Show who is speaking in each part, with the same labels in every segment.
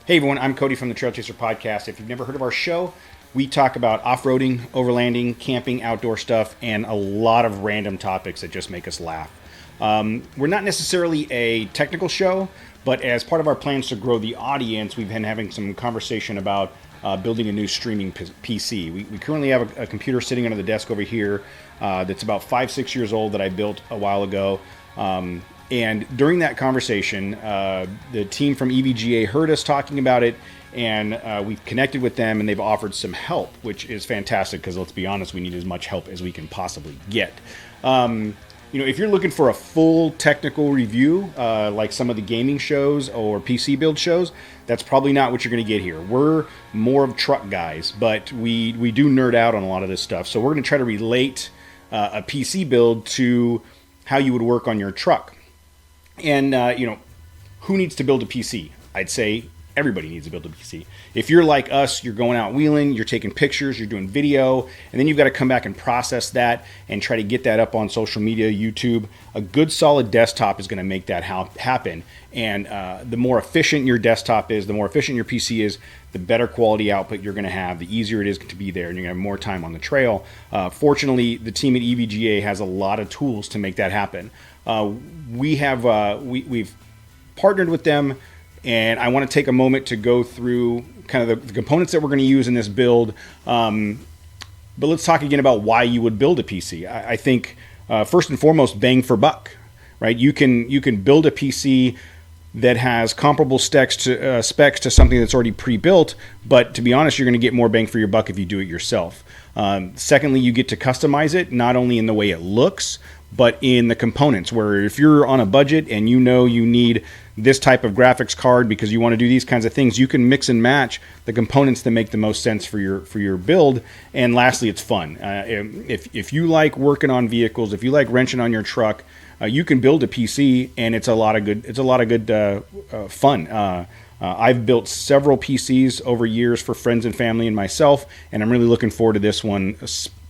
Speaker 1: Hey everyone, I'm Cody from the Trail Chaser Podcast. If you've never heard of our show, we talk about off-roading, overlanding, camping, outdoor stuff, and a lot of random topics that just make us laugh. We're not necessarily a technical show, but as part of our plans to grow the audience, we've been having some conversation about building a new streaming PC. We currently have a computer sitting under the desk over here that's about 5-6 years old that I built a while ago. And during that conversation, the team from EVGA heard us talking about it, and we've connected with them, and they've offered some help, which is fantastic because let's be honest, we need as much help as we can possibly get. If you're looking for a full technical review, like some of the gaming shows or PC build shows, that's probably not what you're going to get here. We're more of truck guys, but we do nerd out on a lot of this stuff. So we're going to try to relate a PC build to how you would work on your truck. And, who needs to build a PC? I'd say everybody needs to build a PC. If you're like us, you're going out wheeling, you're taking pictures, you're doing video, and then you've got to come back and process that and try to get that up on social media, YouTube. A good solid desktop is going to make that happen. And the more efficient your desktop is, the more efficient your PC is, the better quality output you're going to have, the easier it is to be there, and you're going to have more time on the trail. Fortunately, the team at EVGA has a lot of tools to make that happen. We've partnered with them, and I want to take a moment to go through kind of the components that we're going to use in this build. But let's talk again about why you would build a PC. I think first and foremost, bang for buck, right? You can build a PC that has comparable specs to something that's already pre-built, but to be honest, you're going to get more bang for your buck if you do it yourself. Secondly, you get to customize it, not only in the way it looks, but in the components, where if you're on a budget and you know you need this type of graphics card because you want to do these kinds of things, you can mix and match the components that make the most sense for your build. And lastly, it's fun. If you like working on vehicles, if you like wrenching on your truck, you can build a PC, and it's a lot of good fun. I've built several PCs over years for friends and family and myself, and I'm really looking forward to this one,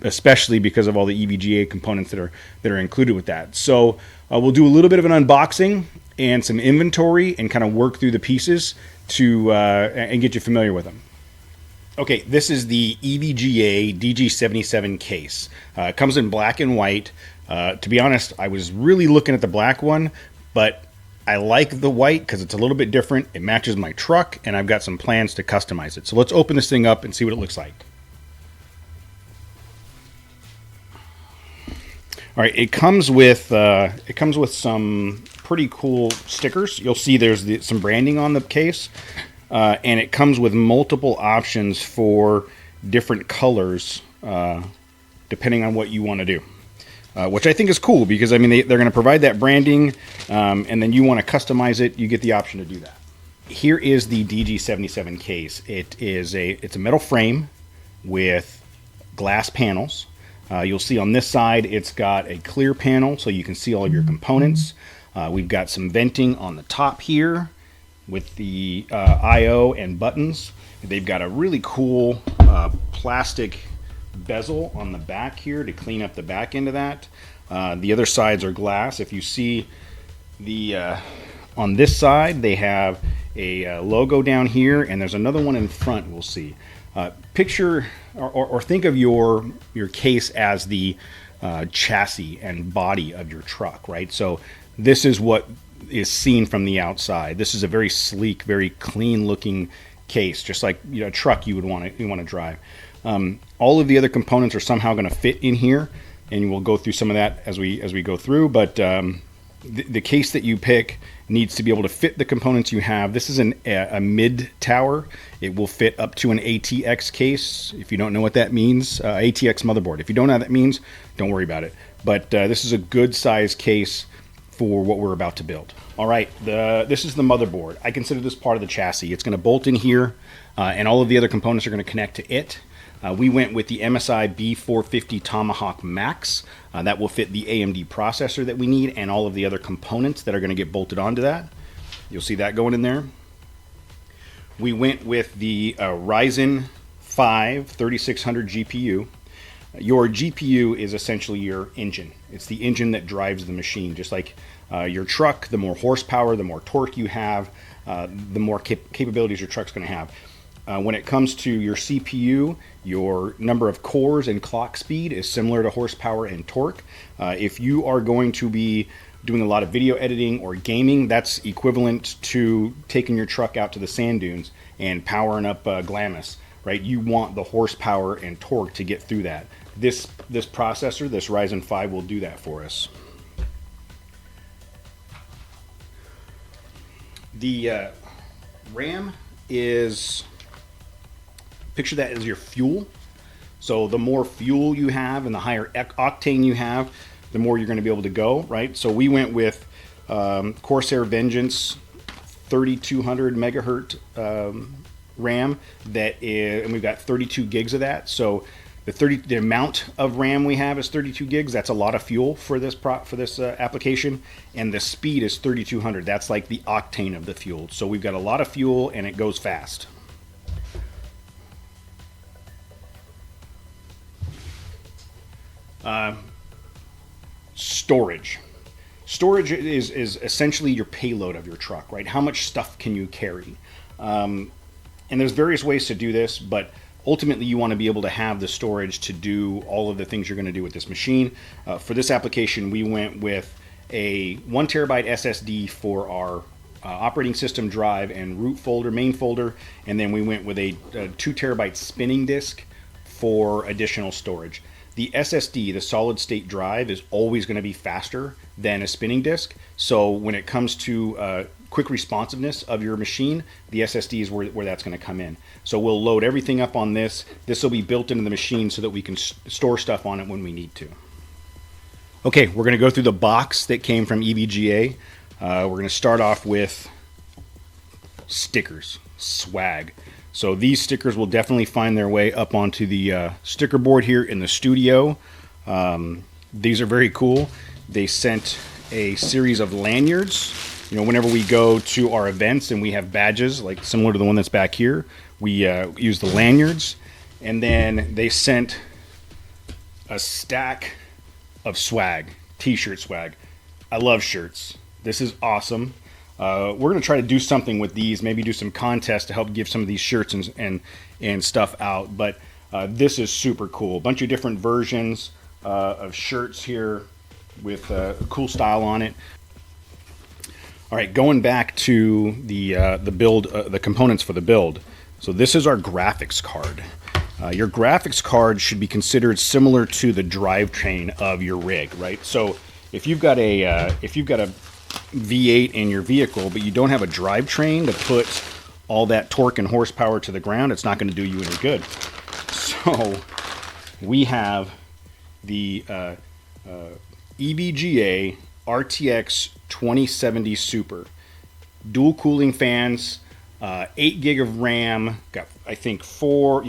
Speaker 1: especially because of all the EVGA components that are included with that. So we'll do a little bit of an unboxing and some inventory and kind of work through the pieces to and get you familiar with them. Okay, this is the EVGA DG77 case. It comes in black and white. To be honest, I was really looking at the black one, but I like the white because it's a little bit different. It matches my truck, and I've got some plans to customize it. So let's open this thing up and see what it looks like. All right, it comes with some pretty cool stickers. You'll see there's some branding on the case, and it comes with multiple options for different colors, depending on what you want to do. Which I think is cool because they're going to provide that branding, and then you want to customize it. You get the option to do that. Here is the DG77 case. It's a metal frame with glass panels. You'll see on this side it's got a clear panel so you can see all of your components. We've got some venting on the top here with the I/O and buttons. They've got a really cool plastic bezel on the back here to clean up the back end of that. The other sides are glass. If you see on this side, they have a logo down here, and there's another one in front we'll see. Picture or think of your case as the chassis and body of your truck, right? So this is what is seen from the outside. This is a very sleek, very clean looking case, just like a truck you want to drive. All of the other components are somehow going to fit in here, and we'll go through some of that as we go through. But the case that you pick needs to be able to fit the components you have. This is a mid tower. It will fit up to an ATX case. If you don't know what that means, ATX motherboard. If you don't know what that means, don't worry about it. But this is a good size case for what we're about to build. All right, this is the motherboard. I consider this part of the chassis. It's going to bolt in here, and all of the other components are going to connect to it. We went with the MSI B450 Tomahawk Max. That will fit the AMD processor that we need and all of the other components that are going to get bolted onto that. You'll see that going in there. We went with the Ryzen 5 3600 GPU. Your GPU is essentially your engine. It's the engine that drives the machine. Just like your truck, the more horsepower, the more torque you have, the more capabilities your truck's going to have. When it comes to your CPU, your number of cores and clock speed is similar to horsepower and torque. If you are going to be doing a lot of video editing or gaming, that's equivalent to taking your truck out to the sand dunes and powering up Glamis, right? You want the horsepower and torque to get through that. This processor, this Ryzen 5, will do that for us. The RAM is, picture that as your fuel. So the more fuel you have and the higher octane you have, the more you're going to be able to go, right? So we went with Corsair Vengeance 3200 megahertz RAM and we've got 32 gigs of that. So the amount of RAM we have is 32 gigs. That's a lot of fuel for this application, and the speed is 3200. That's like the octane of the fuel. So we've got a lot of fuel and it goes fast. Storage. Storage is essentially your payload of your truck, right? How much stuff can you carry? And there's various ways to do this, but ultimately you want to be able to have the storage to do all of the things you're going to do with this machine. For this application, we went with a 1 terabyte SSD for our operating system drive and root folder, main folder, and then we went with a 2 terabyte spinning disk for additional storage. The SSD, the solid state drive, is always going to be faster than a spinning disk. So when it comes to quick responsiveness of your machine, the SSD is where that's going to come in. So we'll load everything up on this. This will be built into the machine so that we can store stuff on it when we need to. Okay, we're going to go through the box that came from EVGA. We're going to start off with stickers, swag. So these stickers will definitely find their way up onto the sticker board here in the studio. These are very cool. They sent a series of lanyards. You know, whenever we go to our events and we have badges, like similar to the one that's back here, we use the lanyards. And then they sent a stack of swag, t-shirt swag. I love shirts. This is awesome. We're going to try to do something with these, maybe do some contests to help give some of these shirts and stuff out. But this is super cool. A bunch of different versions of shirts here with cool style on it. All right, going back to the build, the components for the build. So this is our graphics card. Your graphics card should be considered similar to the drivetrain of your rig, right? So if you've got a V8 in your vehicle, but you don't have a drivetrain to put all that torque and horsepower to the ground, it's not going to do you any good. So we have the EVGA RTX 2070 Super. Dual cooling fans, 8 gig of RAM, got I think four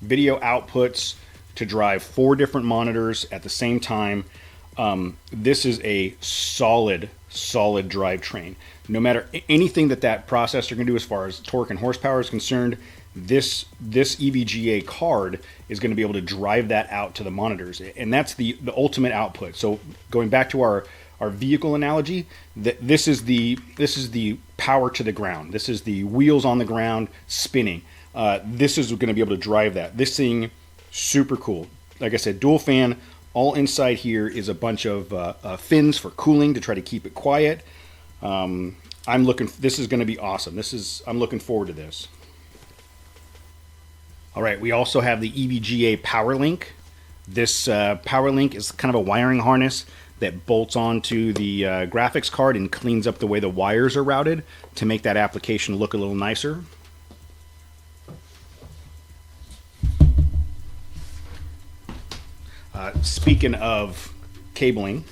Speaker 1: video outputs to drive 4 different monitors at the same time. This is a solid drivetrain. No matter anything that processor can do as far as torque and horsepower is concerned, this EVGA card is going to be able to drive that out to the monitors, and that's the ultimate output. So going back to our vehicle analogy, this is the power to the ground. This is the wheels on the ground spinning. This is going to be able to drive that. This thing, super cool. Like I said, dual fan. All inside here is a bunch of fins for cooling to try to keep it quiet. This is going to be awesome. I'm looking forward to this. All right, we also have the EVGA PowerLink. This PowerLink is kind of a wiring harness that bolts onto the graphics card and cleans up the way the wires are routed to make that application look a little nicer. Speaking of cabling,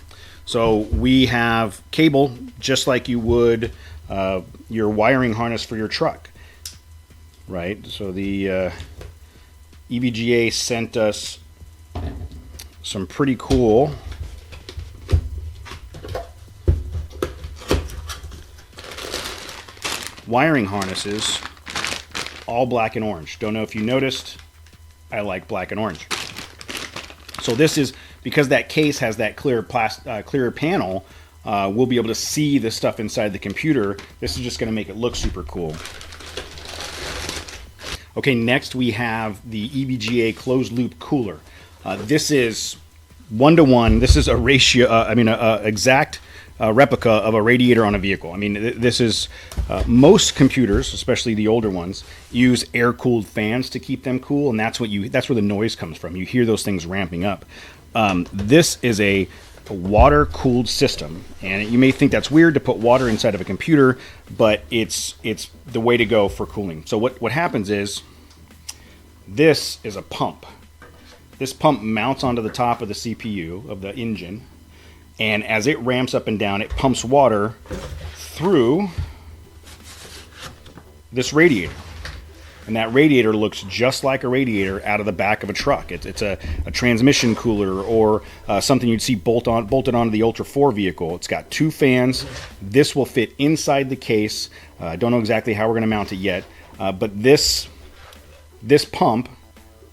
Speaker 1: so we have cable just like you would your wiring harness for your truck, right? So the EVGA sent us some pretty cool wiring harnesses, all black and orange. Don't know if you noticed, I like black and orange. So this is, because that case has that clear clear panel, we'll be able to see the stuff inside the computer. This is just going to make it look super cool. Okay, next we have the EVGA closed loop cooler. This is 1-to-1. This is a ratio, exact replica of a radiator on a vehicle. I mean, this is, most computers, especially the older ones, use air-cooled fans to keep them cool, and that's where the noise comes from. You hear those things ramping up. This is a water-cooled system, and you may think that's weird to put water inside of a computer, but it's the way to go for cooling. So what happens is, this is a pump. This pump mounts onto the top of the CPU of the engine, and as it ramps up and down, it pumps water through this radiator. And that radiator looks just like a radiator out of the back of a truck. It's a transmission cooler, or something you'd see bolted onto the Ultra 4 vehicle. It's got 2 fans. This will fit inside the case. I don't know exactly how we're going to mount it yet, but this pump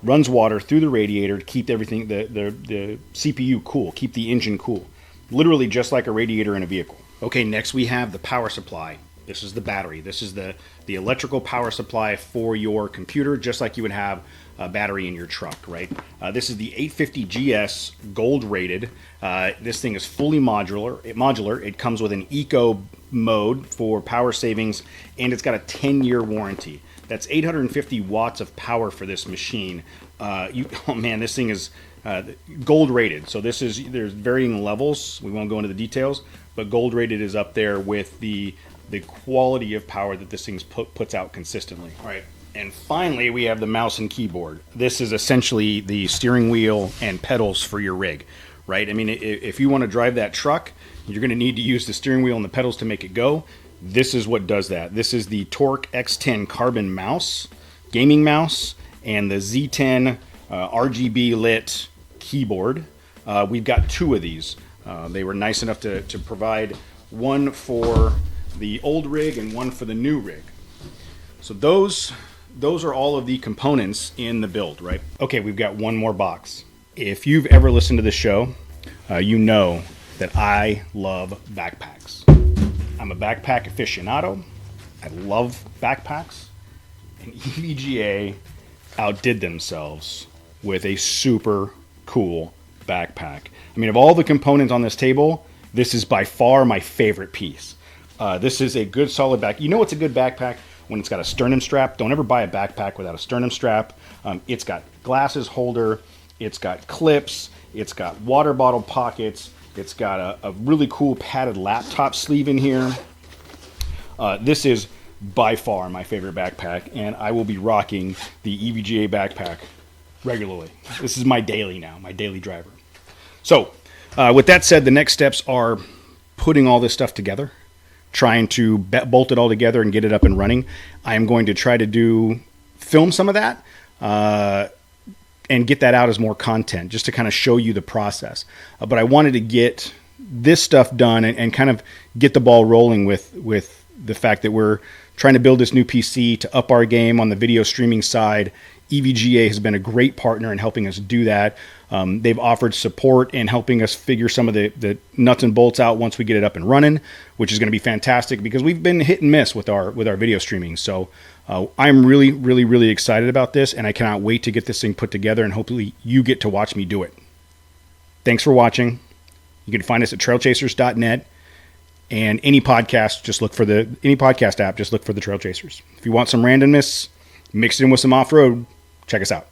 Speaker 1: runs water through the radiator to keep everything, the CPU cool, keep the engine cool. Literally just like a radiator in a vehicle. Okay, next we have the power supply. This is the battery. This is the electrical power supply for your computer, just like you would have a battery in your truck, right? This is the 850GS gold rated. This thing is fully modular. It comes with an eco mode for power savings, and it's got a 10-year warranty. That's 850 watts of power for this machine. Oh man, this thing is gold rated. So there's varying levels. We won't go into the details, but gold rated is up there with the quality of power that this thing puts out consistently. All right, and finally we have the mouse and keyboard. This is essentially the steering wheel and pedals for your rig, right? I mean, if you want to drive that truck, you're going to need to use the steering wheel and the pedals to make it go. This is what does that. This is the Torque X10 Carbon mouse, gaming mouse, and the Z10 RGB lit keyboard. We've got 2 of these. They were nice enough to provide one for the old rig and one for the new rig. So those are all of the components in the build, right? Okay, we've got one more box. If you've ever listened to this show, you know that I love backpacks. I'm a backpack aficionado. I love backpacks. And EVGA outdid themselves with a super cool backpack. I mean, of all the components on this table, this is by far my favorite piece. This is a good solid back. You know it's a good backpack when it's got a sternum strap. Don't ever buy a backpack without a sternum strap. It's got glasses holder. It's got clips. It's got water bottle pockets. It's got a really cool padded laptop sleeve in here. This is by far my favorite backpack, and I will be rocking the EVGA backpack regularly. This is my daily now, my daily driver. So, with that said, the next steps are putting all this stuff together, trying to bolt it all together and get it up and running. I am going to try to film some of that and get that out as more content, just to kind of show you the process. But I wanted to get this stuff done and kind of get the ball rolling with the fact that we're trying to build this new PC to up our game on the video streaming side. EVGA has been a great partner in helping us do that. They've offered support in helping us figure some of the nuts and bolts out once we get it up and running, which is going to be fantastic because we've been hit and miss with our video streaming. So I'm really, really, really excited about this, and I cannot wait to get this thing put together, and hopefully you get to watch me do it. Thanks for watching. You can find us at trailchasers.net, and any podcast app, just look for the Trail Chasers. If you want some randomness mixed in with some off-road, check us out.